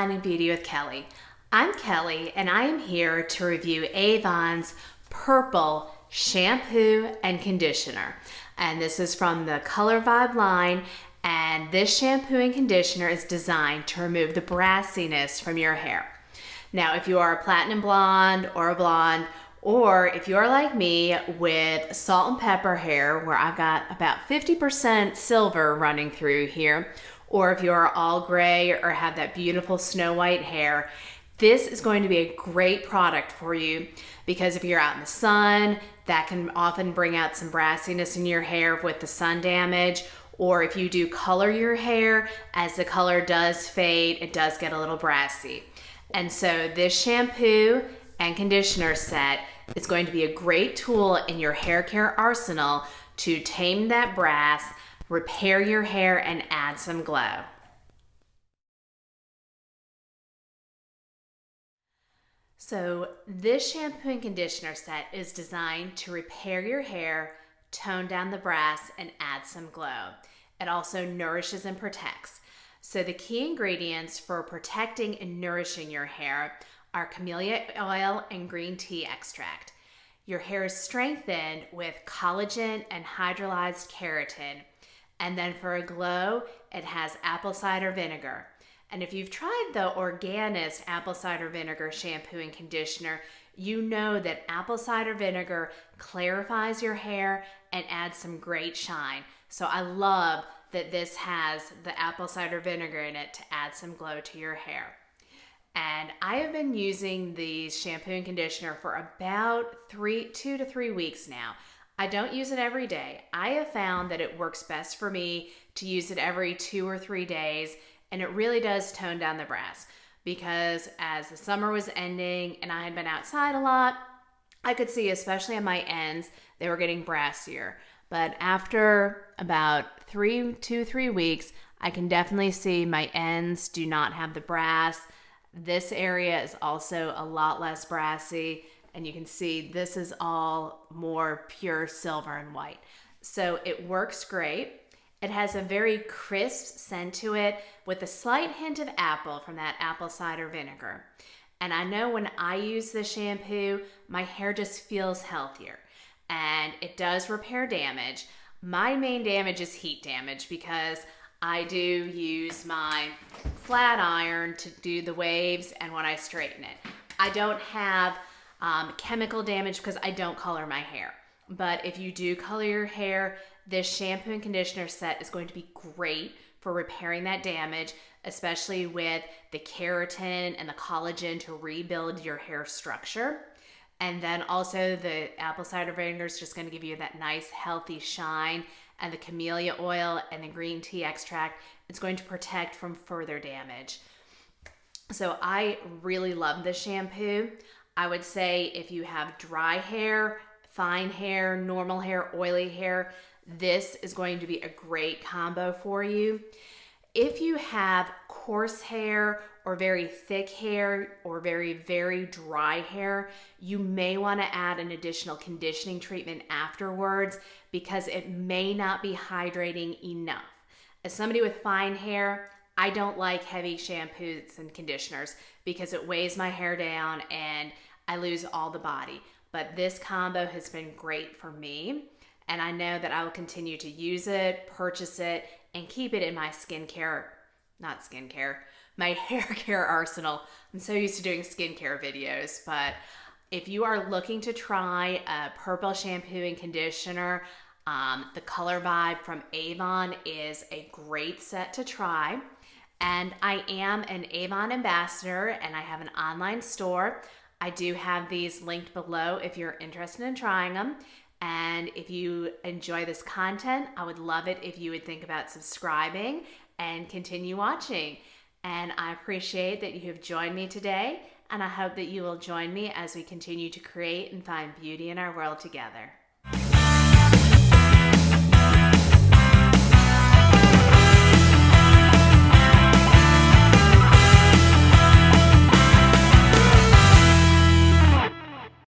Finding Beauty with Kelly. I'm Kelly and I am here to review Avon's Purple Shampoo and Conditioner. And this is from the Color Vibe line, and this shampoo and conditioner is designed to remove the brassiness from your hair. Now, if you are a platinum blonde or a blonde, or if you're like me with salt and pepper hair where I've got about 50% silver running through here, or if you're all gray or have that beautiful snow white hair, this is going to be a great product for you, because if you're out in the sun, that can often bring out some brassiness in your hair with the sun damage. Or if you do color your hair, as the color does fade, it does get a little brassy. And so this shampoo and conditioner set is going to be a great tool in your hair care arsenal to tame that brass, repair your hair, and add some glow. So this shampoo and conditioner set is designed to repair your hair, tone down the brass, and add some glow. It also nourishes and protects. So the key ingredients for protecting and nourishing your hair are camellia oil and green tea extract. Your hair is strengthened with collagen and hydrolyzed keratin. And then for a glow, it has apple cider vinegar. And if you've tried the Organist apple cider vinegar shampoo and conditioner, you know that apple cider vinegar clarifies your hair and adds some great shine. So I love that this has the apple cider vinegar in it to add some glow to your hair. And I have been using the shampoo and conditioner for about 2 to 3 weeks now. I don't use it every day. I have found that it works best for me to use it every 2 or 3 days, and it really does tone down the brass, because as the summer was ending and I had been outside a lot, I could see, especially on my ends, they were getting brassier. But after about 2 to 3 weeks, I can definitely see my ends do not have the brass. This area is also a lot less brassy, and you can see this is all more pure silver and white. So it works great. It has a very crisp scent to it with a slight hint of apple from that apple cider vinegar. And I know when I use this shampoo, my hair just feels healthier, and it does repair damage. My main damage is heat damage, because I do use my flat iron to do the waves and when I straighten it. I don't have chemical damage because I don't color my hair. But if you do color your hair, this shampoo and conditioner set is going to be great for repairing that damage, especially with the keratin and the collagen to rebuild your hair structure. And then also the apple cider vinegar is just going to give you that nice healthy shine, and the camellia oil and the green tea extract is going to protect from further damage. So I really love this shampoo. I would say if you have dry hair, fine hair, normal hair, oily hair, this is going to be a great combo for you. If you have coarse hair or very thick hair or very, very dry hair, you may want to add an additional conditioning treatment afterwards, because it may not be hydrating enough. As somebody with fine hair, I don't like heavy shampoos and conditioners because it weighs my hair down and I lose all the body. But this combo has been great for me, and I know that I will continue to use it, purchase it, and keep it in my my hair care arsenal. I'm so used to doing skincare videos, but if you are looking to try a purple shampoo and conditioner, the Color Vibe from Avon is a great set to try. And I am an Avon ambassador, and I have an online store. I do have these linked below if you're interested in trying them. And if you enjoy this content, I would love it if you would think about subscribing and continue watching. And I appreciate that you have joined me today, and I hope that you will join me as we continue to create and find beauty in our world together.